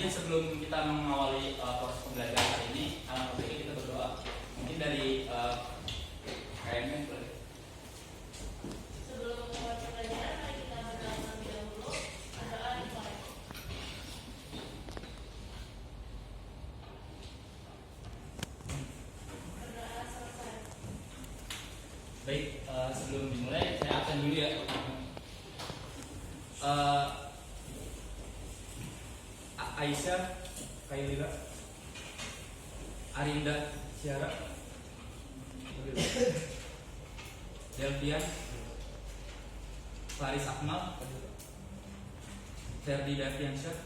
Sebelum kita mengawali proses pembelajaran hari ini, alangkah baiknya kita berdoa. Mungkin dari KMN boleh. Sebelum memulai pembelajaran, mari kita berdoa terlebih dahulu. Berdoa dimulai. Berdoa selesai. Baik, sebelum dimulai saya absen dulu ya. Aisyah, Kailira, Arinda, Syara, Delvian, Faris Akmal, Ferdi Daviansyah,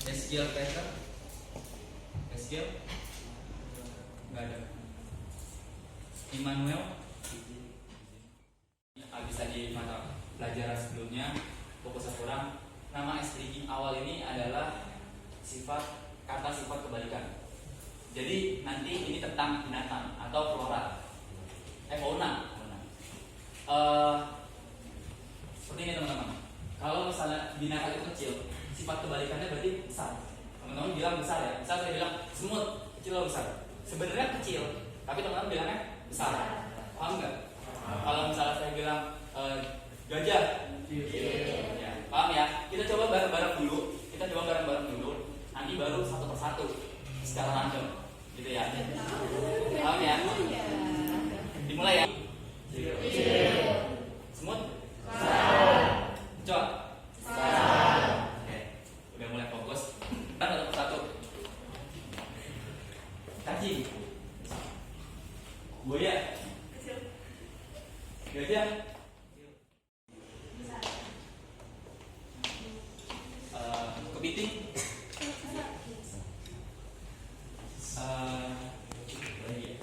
Eskiel Peter, Eskiel, nggak ada, Immanuel. Habis tadi mata pelajaran sebelumnya fokus kurang. Nama SDG awal ini adalah kata sifat kebalikan. Jadi nanti ini tentang binatang atau flora, fauna. Seperti ini teman-teman. Kalau misalnya binatang itu kecil, sifat kebalikannya berarti besar. Teman-teman bilang besar ya. Misal saya bilang semut, kecil atau besar? Sebenarnya kecil, tapi teman-teman bilangnya besar. Paham nggak? Kalau misalnya saya bilang gajah, ya, paham ya? Kita coba bareng-bareng dulu. Nanti baru satu persatu secara random, gitu ya. Paham ya? Dimulai ya. Semut. Cok. Oke, udah mulai fokus. Kita satu persatu. Cacing. Buaya. Gajah. Kepiting.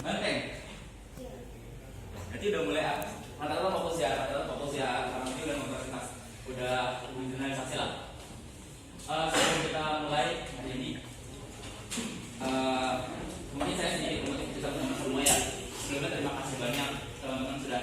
Banteng. Berarti udah mulai rata-rata fokus ya, karena ini udah memperkenalkan, udah mengenalisasi lah. Sebelum kita mulai hari ini, mungkin saya sedikit mengutip cerita teman-teman semua ya. Sebelumnya terima kasih banyak teman-teman sudah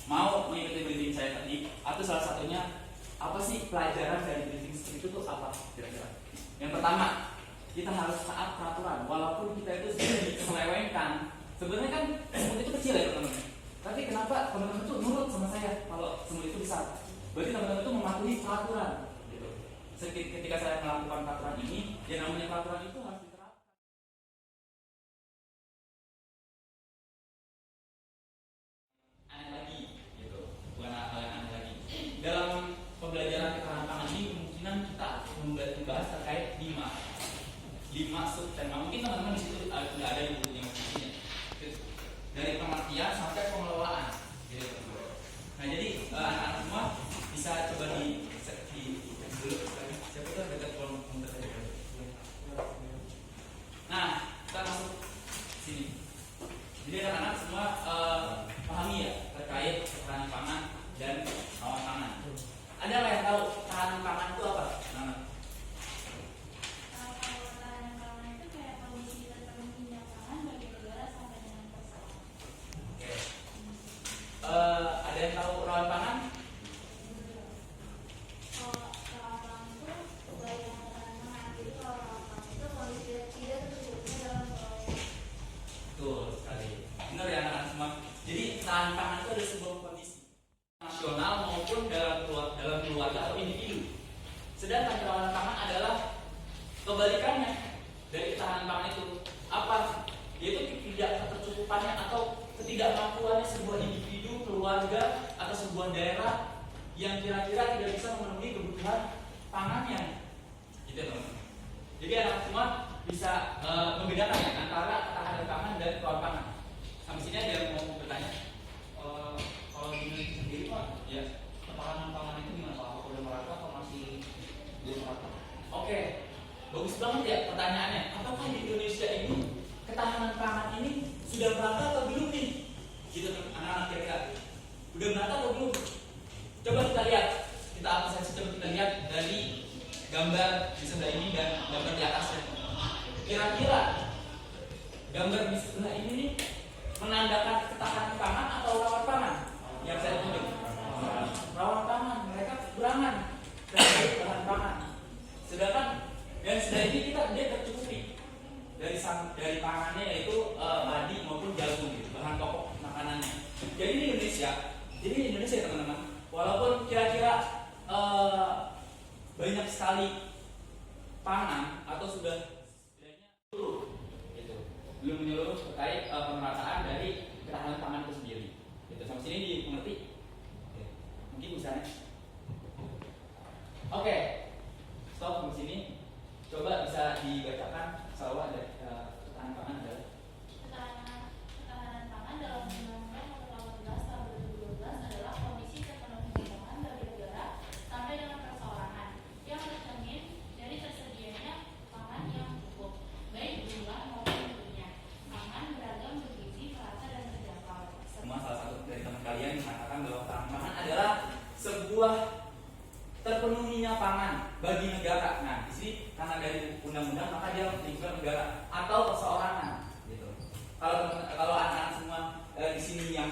mau mengikuti briefing saya tadi. Atau salah satunya, apa sih pelajaran dari briefing itu tuh apa kira-kira? Yang pertama, kita harus taat peraturan walaupun kita itu sudah diselewengkan. Sebenarnya kan semut itu kecil ya teman-teman, tapi kenapa teman-teman itu nurut sama saya kalau semut itu besar? Berarti teman-teman itu mematuhi peraturan gitu. Ketika saya melakukan peraturan ini, yang namanya peraturan itu harus diterapkan. Aneh lagi gitu, bukan hal yang aneh lagi. Dalam pembelajaran ketahanan pangan ini kemungkinan kita membahas terkait 5 subtema. Mungkin teman-teman di situ nggak ada di buku yang isinya. Dari pengertian sampai pengelolaan. Gitu. Nah jadi anak-anak semua bisa coba di dulu. Siapa tuh dekat kolom komentar saja. Nah kita masuk sini. Jadi anak-anak semua pahami ya terkait ketahanan pangan dan rawan pangan. Ada nggak yang tahu ketahanan pangan itu apa? Nah, ada yang tahu rawan pangan? Betul sekali. Benar ya anak-anak semua. Jadi ketahanan pangan itu ada sebuah kondisi nasional maupun dalam keluarga atau individu. Sedangkan kerawanan pangan adalah kebalikannya dari ketahanan pangan itu. Apa? Yaitu tidak ketercukupannya atau ketidakmampuannya sebuah individu, keluarga, atau sebuah daerah yang kira-kira tidak bisa memenuhi kebutuhan pangannya. Gitu teman-teman. Jadi anak semua bisa membedakan ya antara ketahanan pangan dan kerawanan pangan. Sampai sini ada yang mau bertanya? Kalau di Indonesia sendiri Pak, ya ketahanan pangan itu gimana Pak? Apakah udah merata atau masih belum merata? Oke, bagus banget ya pertanyaannya. Apakah di Indonesia ini ketahanan pangan ini sudah merata atau belum nih? Gitu anak-anak kira-kira. Udah merata atau belum? Coba kita lihat. Kita lihat dari gambar di sebelah ini dan gambar di atasnya. Kira-kira gambar di sebelah ini nih menandakan ketahanan pangan atau rawan pangan? Yang saya tunjuk rawan pangan, mereka kekurangan terkait bahan pangan. Sedangkan yang sebelah ini dia tercukupi dari pangannya, yaitu padi maupun jagung gitu, bahan pokok makanannya. Jadi di Indonesia teman-teman, walaupun kira-kira banyak sekali pangan atau sudah belum menyeluruh terkait pemerataan dari ketahanan pangan itu sendiri. Gitu. Sampai sini dimengerti? Mungkin misalnya. Oke, stop di sini. Coba bisa dibacakan salwa dari ketahanan pangan adalah Ketahanan pangan dalam Undang-Undang Nomor 18 Tahun 2012 adalah kondisi terpenuhinya pangan bagi negara sampai dengan perseorangan yang tercermin dari tersedianya pangan yang cukup, baik jumlah maupun bentuknya. Pangan beragam, bergizi, merata dan terjangkau. semua salah satu dari teman kalian mengatakan bahwa ketahanan pangan adalah sebuah terpenuhinya pangan bagi negara. Nah, di sini karena dari undang-undang maka dia menunjukkan negara atau perseorangan. Gitu. Kalau anak-anak semua di sini yang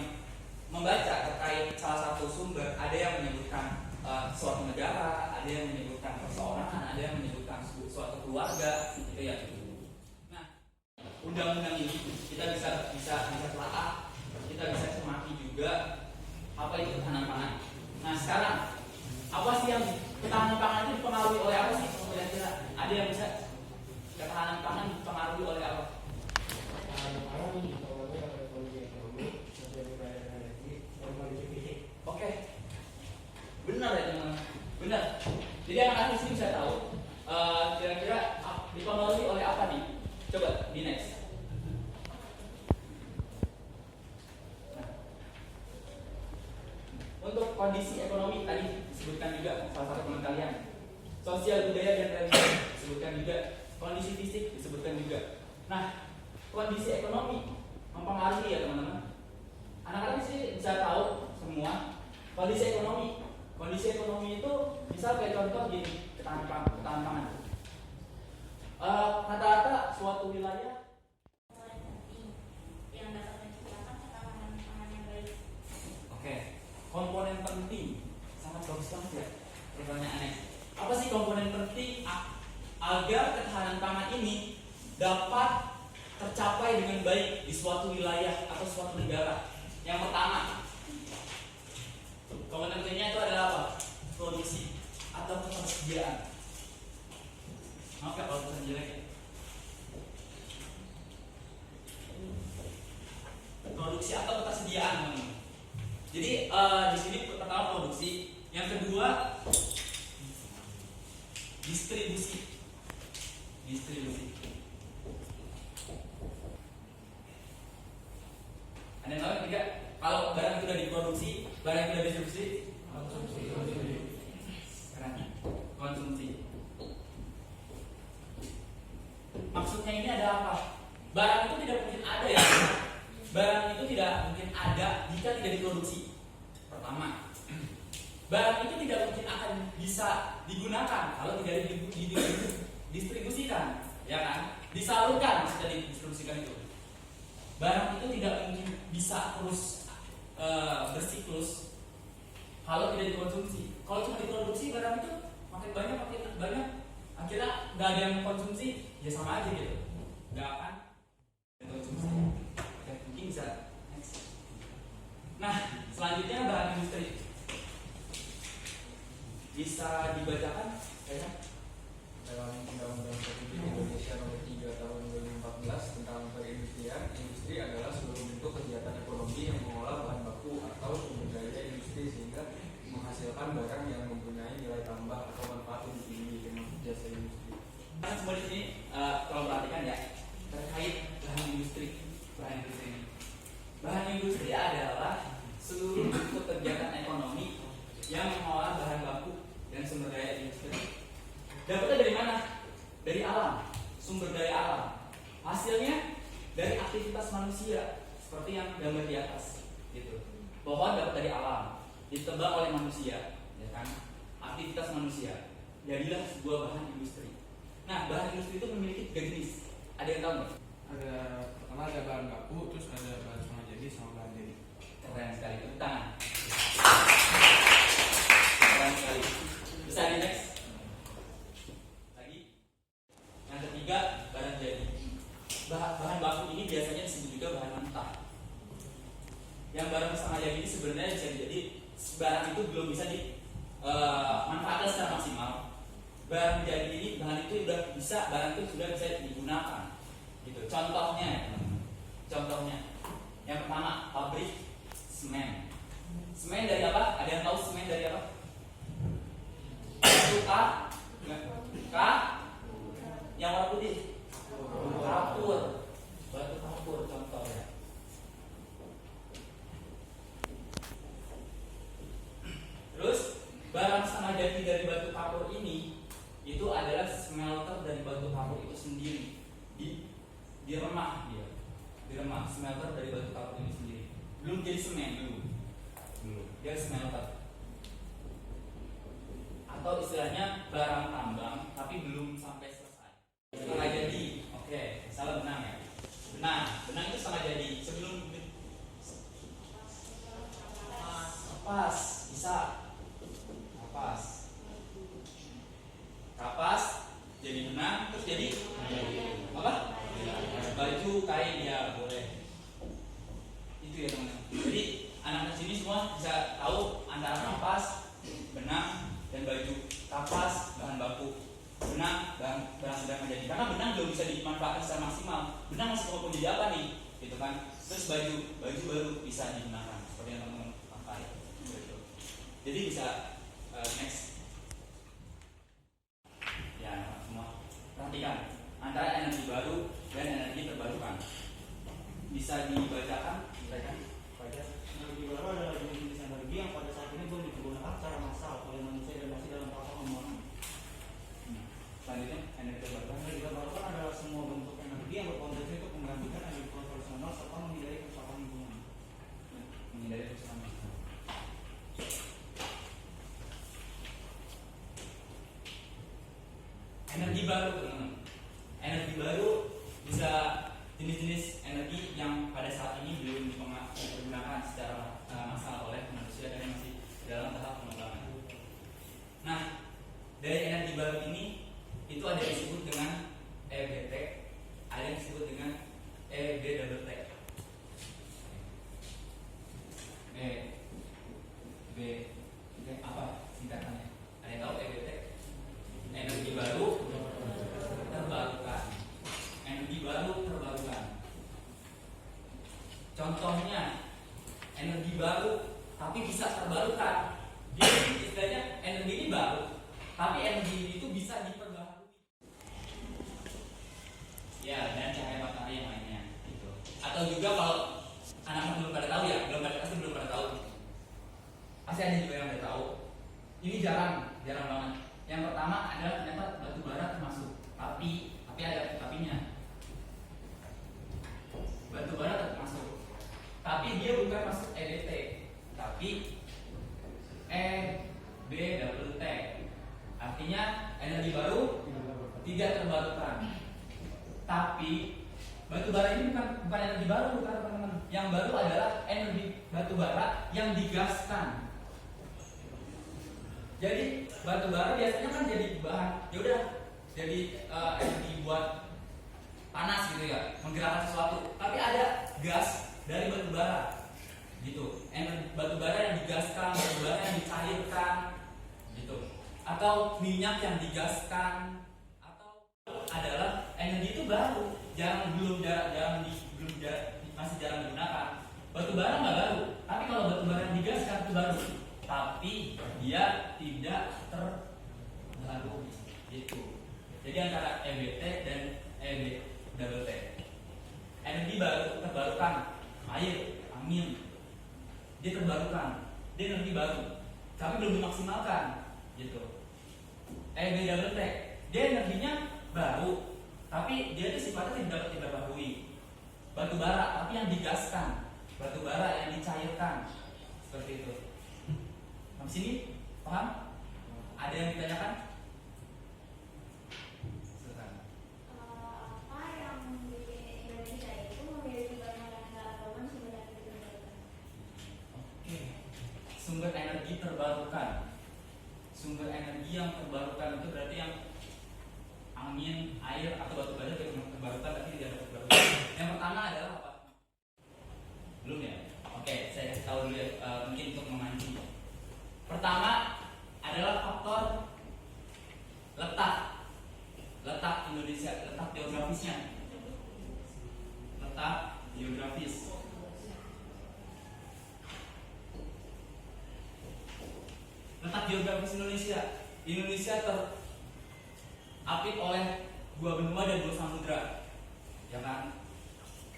membaca terkait salah satu sumber, ada yang menyebutkan suatu negara, ada yang menyebutkan perseorangan, ada yang menyebutkan suatu keluarga, gitu ya. Nah, undang-undang ini kita bisa telah, kita bisa cermati juga apa itu ketahanan pangan. Nah, sekarang apa sih yang ketahanan pangan itu dipengaruhi oleh apa sih? Kira-kira ada yang bisa ketahanan pangan dipengaruhi oleh apa? Ketahanan pangan dipengaruhi oleh kondisi ekonomi, sosial budaya dan energi, dan kondisi fisik. Oke, benar ya teman-teman, benar. Jadi anak-anak di sini bisa tahu kira-kira dipengaruhi oleh apa nih? Coba di next. Nah, untuk kondisi ekonomi tadi disebutkan juga salah satu teman kalian. Sosial budaya dan religius disebutkan juga. Kondisi fisik disebutkan juga. Nah, kondisi ekonomi mempengaruhi ya teman-teman. Anak-anak sih bisa tahu semua kondisi ekonomi. Kondisi ekonomi itu misal kayak contoh gini, ketahanan pangan. Rata-rata suatu wilayah yang dapat menciptakan ketahanan pangan yang baik. Oke, komponen penting sangat bagus banget ya pertanyaannya. Apa sih komponen penting agar ketahanan pangan ini dapat tercapai dengan baik di suatu wilayah atau suatu negara? Yang pertama, komponen pentingnya itu adalah apa? Produksi atau ketersediaan. Maaf ya kalau tulisan jelek ya. Produksi atau ketersediaan, teman-teman. Jadi di sini pertama produksi, yang kedua distribusi. Ada yang tahu tidak? Kalau barang itu sudah diproduksi, barang itu sudah distribusi, konsumsi. Maksudnya ini ada apa? Barang itu tidak mungkin ada ya. Barang itu tidak mungkin ada jika tidak diproduksi. Pertama, barang itu tidak mungkin akan bisa digunakan kalau tidak didistribusikan, ya kan? Disalurkan maksudnya didistribusikan itu. Barang itu tidak mungkin bisa terus bersiklus kalau tidak dikonsumsi. Kalau cuma diproduksi barang itu makin banyak, akhirnya nggak ada yang konsumsi, ya sama aja gitu, nggak akan konsumsi. Oke, mungkin bisa next. Nah, selanjutnya bahan industri bisa dibacakan kayaknya. Dalam Undang-Undang Republik Indonesia Nomor 3 Tahun 2014 tentang perindustrian, industri adalah seluruh bentuk kegiatan ekonomi yang mengolah bahan baku atau sumber daya industri sehingga menghasilkan barang yang mempunyai nilai tambah atau manfaat lebih tinggi termasuk jasa industri. Karena semua di sini kalau perhatikan ya terkait bahan industri. Bahan industri adalah seluruh bentuk kegiatan ekonomi yang mengolah bahan baku dan sumber daya industri. Dapatnya dari mana? Dari alam, sumber daya alam. Hasilnya dari aktivitas manusia, seperti yang gambar di atas, gitu. Pohon dapat dari alam, ditebang oleh manusia, ya kan? Aktivitas manusia. jadilah sebuah bahan industri. Nah, bahan industri itu memiliki 3 jenis. Ada yang tahu nggak? Ada pertama ada bahan baku, terus ada bahan setengah jadi sama bahan jadi. Keren sekali, tepuk tangan. Keren sekali. Bisa di next. Lagi. Yang ketiga, barang jadi. Bahan baku ini biasanya disebut juga bahan mentah. Yang barang setengah jadi ini sebenarnya bisa jadi barang itu belum bisa dimanfaatkan secara maksimal. Barang jadi ini bahan itu barang itu sudah bisa digunakan. Gitu. Contohnya, yang pertama pabrik semen. Semen dari apa? Ada yang tahu semen dari apa? Batu yang warna putih. Kapur. Batu kapur contohnya. Terus barang setengah jadi dari batu kapur ini itu adalah smelter dari batu kapur itu sendiri. Diremah dia. Diremah smelter dari batu kapur ini sendiri. Belum jadi semen dulu. Dia smelter. Atau istilahnya barang tambang tapi belum sampai selesai. Setengah jadi. Oke, salah benang ya. Benang itu setengah jadi. Sebelum kapas bisa. Kapas jadi benang terus jadi apa? Baju, kain ya boleh. Itu ya teman-teman. Jadi anak-anak sini semua bisa tahu antara kapas, benang dan baju. Kapas bahan baku, benang barang sedang menjadi. Karena benang belum bisa dimanfaatkan secara maksimal. Benang masih mau menjadi apa nih? Gitu kan. Terus baju baru bisa digunakan seperti yang teman-teman pakai. Gitu. Jadi bisa next. Ya semua perhatikan antara energi baru dan energi terbarukan. Bisa dibacakan mereka? Energi baru adalah jenis energi yang pada saat ini belum digunakan secara massal oleh manusia dan masih dalam tahap pengembangan. Selanjutnya energi terbarukan. Energi terbarukan adalah semua bentuk energi yang berpotensi untuk menggantikan energi konvensional serta menghindari kerusakan lingkungan. Menghindari kerusakan lingkungan. Energi baru teman-teman. Energi baru bisa jenis-jenis energi yang pada saat ini belum digunakan secara massal oleh manusia dan masih dalam tahap pengembangan. Nah, dari energi baru ini itu ada yang disebut dengan EBT, ada yang disebut dengan EBWT. Apa singkatannya? Ada yang tahu EBT? Energi baru terbarukan. Energi baru terbarukan. Contohnya energi baru tapi bisa terbarukan. Jadi istilahnya energi ini baru, tapi energi ini itu bisa diperbaharui. Ya, dan cahaya matahari yang lainnya gitu. Atau juga kalau anak-anak belum pada tahu ya, pasti belum pada tahu. Pasti ada juga yang udah tahu. Ini jarang banget. Yang pertama adalah ternyata batu bara termasuk, tapi ada tapinya. Batu bara termasuk, tapi dia bukan masuk EBT, tapi EBWT. Artinya energi baru tidak terbarukan. Tapi batu bara ini bukan energi baru, bukan teman-teman. Yang baru adalah energi batu bara yang digaskan. Jadi batu bara biasanya kan jadi bahan, ya udah jadi energi buat panas gitu ya, menggerakkan sesuatu. Tapi ada gas dari batu bara, gitu. Energi batu bara yang digaskan, batu bara yang dicairkan, gitu. Atau minyak yang digaskan, atau adalah energi itu baru, masih jarang digunakan. Batu bara nggak baru, tapi kalau batu bara yang digaskan itu baru. Tapi dia tidak terbaru gitu. Jadi antara EBT dan EBWT. Energi baru terbarukan, air, angin, dia terbarukan, dia energi baru, tapi belum dimaksimalkan gitu. EBWT, dia energinya baru, tapi dia itu sifatnya tidak dapat diperbarui. Batu bara, tapi yang digaskan, batu bara yang dicairkan, seperti itu. Sampai sini paham? Ada yang ditanyakan? energi yang terbarukan itu berarti yang angin, air atau batu bara itu terbarukan tapi tidak terbarukan. Yang pertama adalah apa? Belum ya? Oke, saya kasih tahu dulu ya, mungkin untuk memancing. Pertama adalah faktor letak Indonesia, letak geografisnya. Letak geografis. Letak geografis Indonesia. Indonesia terapit oleh 2 benua dan 2 samudra, ya kan?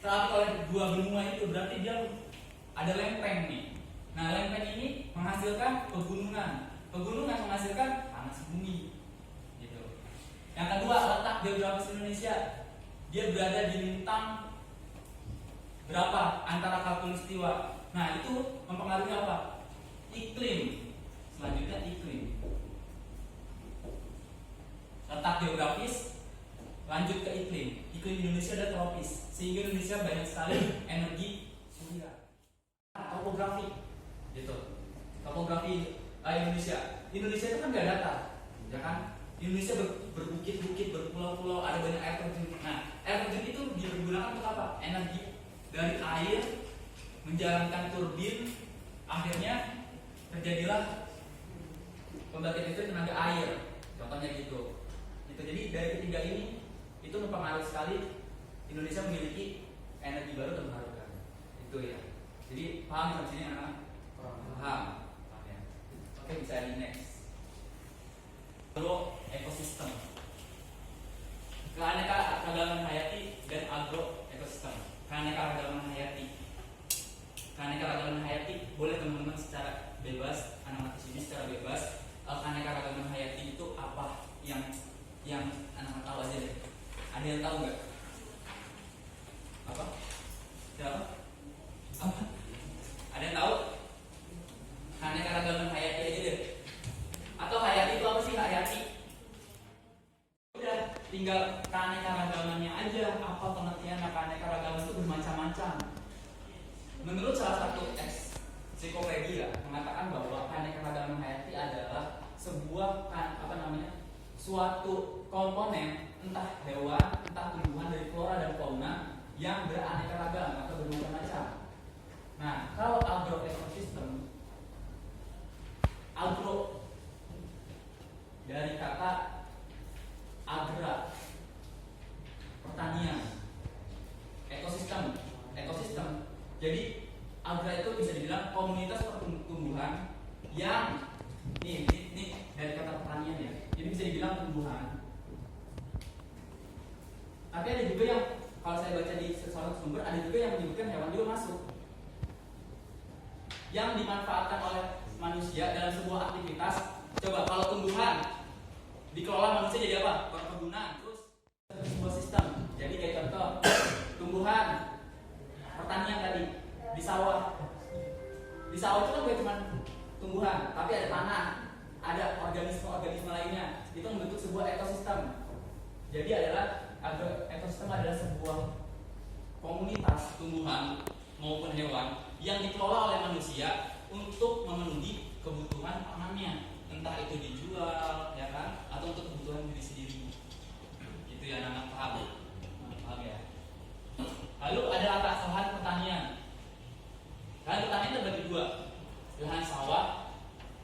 Terapit oleh 2 benua itu berarti dia ada lempeng nih. Nah, lempeng ini menghasilkan pegunungan. Pegunungan menghasilkan panas bumi. Gitu. Yang kedua, letak geografis Indonesia. Dia berada di lintang berapa antara khatulistiwa. Nah, itu mempengaruhi apa? Iklim. Selanjutnya iklim. Letak geografis, lanjut ke iklim. Iklim Indonesia ada tropis, sehingga Indonesia banyak sekali energi surya. Topografi, gitu. Topografi Indonesia. Indonesia itu kan gak datar, ya kan? Indonesia berbukit-bukit, berpulau-pulau, ada banyak air terjun. Nah, air terjun itu digunakan untuk apa? Energi dari air menjalankan turbin, akhirnya terjadilah pembangkit listrik tenaga air. Contohnya gitu. Jadi dari ketiga ini itu mempengaruhi sekali Indonesia memiliki energi baru terbarukan. Itu ya. Jadi paham sampai sini anak? Paham. Ya. Oke, bisa di next. Agro ekosistem. Keanekaragaman hayati dan agro ekosistem. Keanekaragaman hayati. Keanekaragaman hayati boleh teman-teman secara bebas, anak-anak di sini secara bebas. Keanekaragaman hayati itu apa yang anak-anak tahu aja deh. Ada yang tahu nggak? Apa? Siapa? Apa? Ada yang tahu? Keanekaragaman hayati aja deh. Atau hayati itu apa sih hayati? Udah, tinggal keanekaragamannya aja. Apa pengertiannya? Keanekaragaman itu bermacam-macam. Menurut salah satu ensiklopedia mengatakan bahwa keanekaragaman hayati adalah sebuah suatu komponen entah hewan, entah tumbuhan dari flora dan fauna yang beraneka ragam atau bermacam-macam. Nah, kalau agroekosistem, agro dari kata agra, pertanian, ekosistem. Jadi agra itu bisa dibilang komunitas pertumbuhan yang ini dari kata pertanian ya. Jadi bisa dibilang tumbuhan. Tapi ada juga yang kalau saya baca di sesuatu sumber ada juga yang menyebutkan hewan juga masuk. Yang dimanfaatkan oleh manusia dalam sebuah aktivitas. Coba kalau tumbuhan dikelola manusia jadi apa? Perkebunan. Terus sebuah sistem. Jadi kayak contoh tumbuhan pertanian tadi di sawah. Di sawah itu kan bukan cuma tumbuhan, tapi ada tanah, ada organisme lainnya. Itu membentuk sebuah ekosistem. Jadi ekosistem adalah sebuah komunitas tumbuhan maupun hewan yang dikelola oleh manusia untuk memenuhi kebutuhan pangannya, entah itu dijual, ya kan, atau untuk kebutuhan diri sendiri. Itu ya, anak paham ya. Lalu ada lahan pertanian. Lahan pertanian terbagi 2, lahan sawah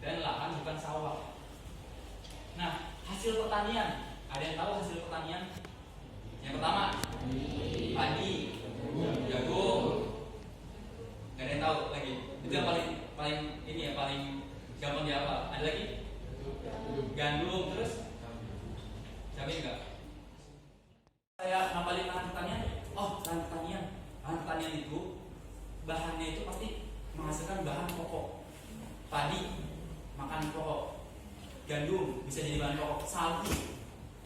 dan lahan bukan sawah. Nah, hasil pertanian, ada yang tahu hasil pertanian? Yang pertama, padi, jagung. Gak ada yang tahu lagi. Itu yang paling ini ya, paling gampang dihafal. Ada lagi? Gandum, terus cabai enggak? Saya ngapalin lahan pertanian. Oh, lahan pertanian itu bahannya itu pasti menghasilkan bahan pokok. Padi, makan pokok. Gandum bisa jadi bahan pokok. Sagu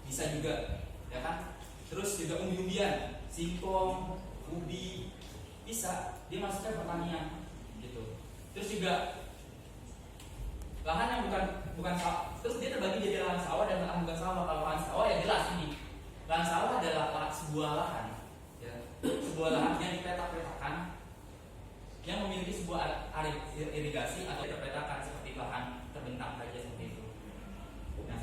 bisa juga, ya kan? Terus juga umbi-umbian, singkong, ubi, bisa dia masukkan pertanian, gitu. Terus juga lahan yang bukan sawah. Terus dia terbagi jadi lahan sawah dan lahan bukan sawah. Kalau lahan sawah ya jelas ini. Lahan sawah adalah sebuah lahan, ya. Sebuah lahan yang dipetak-petakan, yang memiliki sebuah area irigasi atau terpetakan seperti lahan terbentang saja seperti itu. Nah,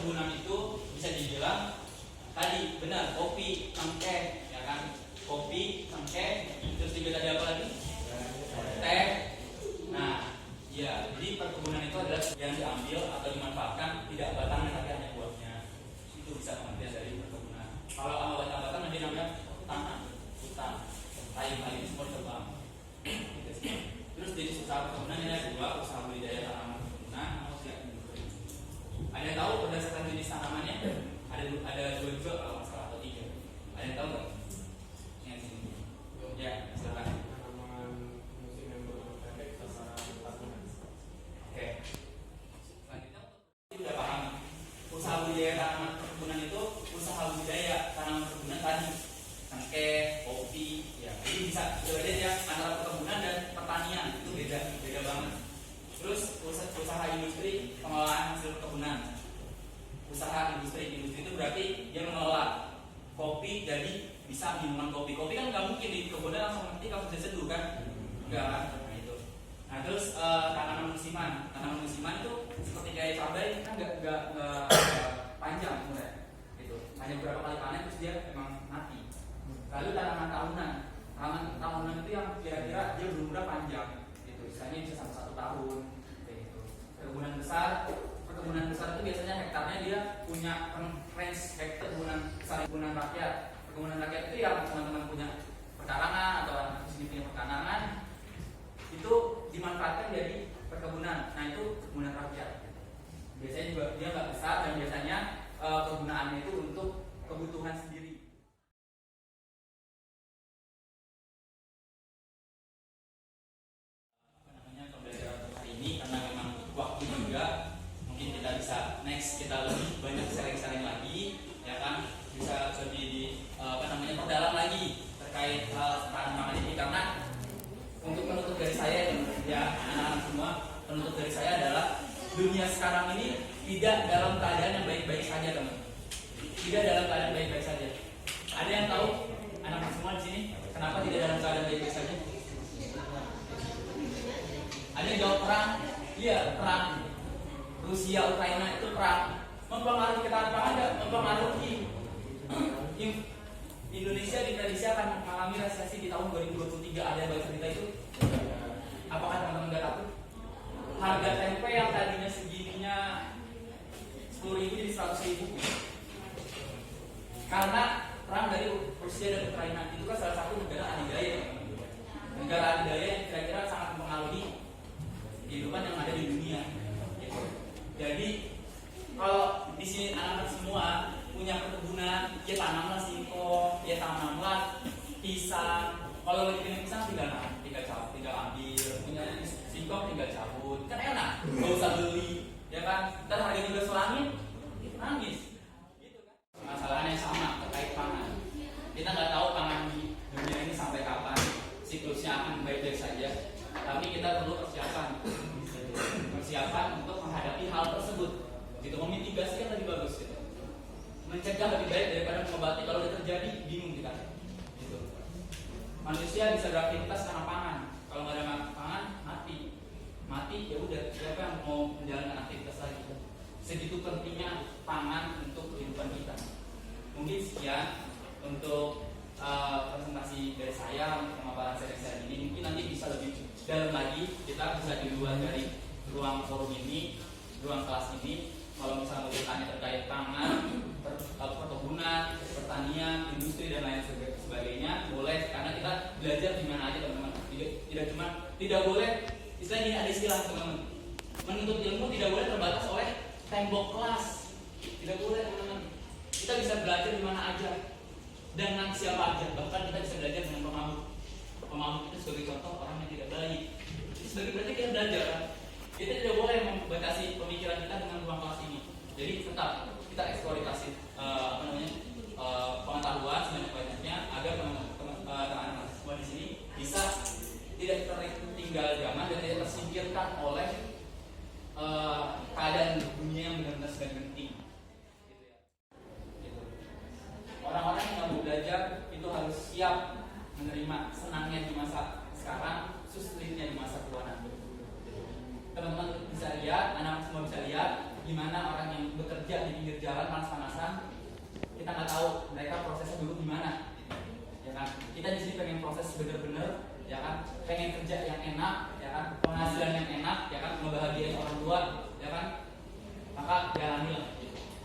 perkebunan itu bisa dibilang tadi benar kopi, cengkeh, ya kan? Kopi, cengkeh, terus juga tadi apa lagi? Teh. Nah, ya, jadi perkebunan itu adalah yang diambil atau dimanfaatkan tidak batangnya tapi hanya buahnya. Itu bisa pengertian dari perkebunan. Kalau sama batang-batang nanti namanya tanah, hutan, kayu-kayu semua ditebang. Terus jadi usaha perkebunan ini ada dua, usaha budidaya tanaman perkebunan, sama usaha industri. Ada yang tahu berdasarkan jenis tanamannya? Ada dua juga kalau nggak salah atau tiga. Ada yang tahu nggak? Yang sini. Ya, silakan. Tanaman musim yang berumur pendek sasaran tahunan. Oke. Selanjutnya sudah paham. Usaha budidaya tanaman perkebunan itu usaha budidaya tanaman perkebunan tadi, cengkeh, kopi, ya. Jadi bisa berbeda ya antara perkebunan dan pertanian itu beda banget. Terus usaha industri pengolahan hasil perkebunan. Usaha industri itu berarti dia mengelola kopi jadi bisa minuman kopi. Kopi kan nggak mungkin di kebunnya langsung nanti kalau sudah seduh kan? Enggak kan? Nah itu. Nah terus tanaman musiman itu seperti kayak cabai kan nggak panjang umurnya. Gitu. Hanya beberapa kali panen terus dia memang mati. Lalu tanaman tahunan itu yang kira-kira dia berumur panjang. Gitu. Misalnya bisa sampai 1 tahun. Kayak gitu. Perkebunan besar itu biasanya hektarnya dia punya range hektar kebunan rakyat. Perkebunan rakyat itu yang teman-teman punya perkarangan atau anak di sini punya perkarangan itu dimanfaatkan jadi perkebunan. Nah itu kebunan rakyat. Biasanya juga dia nggak besar dan biasanya kegunaannya itu untuk kebutuhan sendiri. Pembelajaran hari ini karena memang waktu juga. Mungkin kita bisa next kita lebih banyak sharing-sharing lagi, ya kan, bisa lebih perdalam lagi terkait tanaman ini karena untuk menutup dari saya ya anak-anak semua, penutup dari saya adalah dunia sekarang ini tidak dalam keadaan yang baik-baik saja teman, tidak dalam keadaan baik-baik saja. Ada yang tahu anak-anak semua di sini kenapa tidak dalam keadaan baik-baik saja? Ada yang jawab perang? Iya perang. Rusia Ukraina itu perang mempengaruhi ketahanan pangan nggak? Mempengaruhi. Indonesia diprediksi akan mengalami resesi di tahun 2023. Ada yang baca berita itu? Apakah teman-teman nggak takut? Harga tempe yang tadinya segininya 10.000 jadi 100.000 karena perang dari Rusia dan Ukraina. Itu kan salah satu negara adidaya, negara adidaya yang kira-kira sangat mempengaruhi kehidupan yang ada di dunia. Jadi kalau di sini anak-anak semua punya perkebunan, ya tanamlah singkong, ya tanamlah pisang. Kalau lagi punya pisang tinggal ambil, punya singkong tinggal cabut, kan enak, nggak usah beli, ya kan? Ntar harganya udah selangit, nangis. Gitu kan? Masalahnya sama terkait pangan. Kita nggak tahu pangan di dunia ini sampai kapan siklusnya akan baik-baik saja, tapi kita perlu persiapan untuk menghadapi hal tersebut. Gitu, memitigasi yang lebih bagus. Gitu. Mencegah lebih baik daripada mengobati. Kalau udah terjadi, bingung kita. Gitu. Manusia bisa beraktivitas karena pangan. Kalau nggak ada pangan, mati ya udah. Siapa yang mau menjalankan aktivitas lagi? Segitu pentingnya pangan untuk kehidupan kita. Mungkin sekian untuk presentasi dari saya untuk pemaparan seri-seri ini. Mungkin nanti bisa lebih dalam lagi. Kita bisa di luar dari ruang forum ini, ruang kelas ini. Kalau misalnya bertanya terkait pangan, perkebunan, pertanian, industri dan lain sebagainya, boleh, karena kita belajar di mana aja teman-teman. Tidak boleh, istilahnya ini ada istilah teman-teman. Menuntut ilmu tidak boleh terbatas oleh tembok kelas. Tidak boleh teman-teman. Kita bisa belajar di mana aja, dengan siapa aja. Bahkan kita bisa belajar dengan pemabuk. Pemabuk itu sebagai contoh orang yang tidak baik. Sebagai berarti kita belajar. Kita tidak boleh membatasi pemikiran kita dengan ruang kelas ini. Jadi tetap kita eksploitasi pengetahuan sebanyak-banyaknya agar teman-teman semua di sini bisa tidak tertinggal zaman dan tidak tersingkirkan oleh keadaan dunia yang benar-benar sedang genting. Gitu. Orang-orang yang mau belajar itu harus siap menerima senangnya di masa sekarang, sulitnya di masa tua nanti. Teman-teman bisa lihat, anak semua bisa lihat gimana orang yang bekerja di pinggir jalan panas-panasan, kita nggak tahu mereka prosesnya dulu gimana, ya kan? Kita di sini pengen proses bener-bener, ya kan? Pengen kerja yang enak, ya kan? Penghasilan yang enak, ya kan? Ngebahagiain orang tua, ya kan? Maka jalanilah.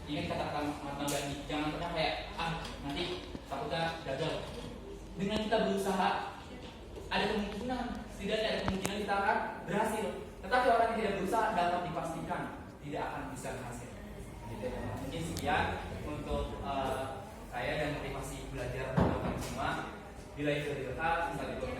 Ingat kata Mahatma Gandhi, jangan pernah kayak nanti takutnya gagal. Dengan kita berusaha, ada kemungkinan, setidaknya ada kemungkinan kita akan berhasil. Tetapi orang yang tidak berusaha dapat dipastikan tidak akan bisa berhasil. Gitu ya. Mungkin sekian untuk saya dan motivasi belajar teman-teman semua. Bila itu direka, bisa dibuat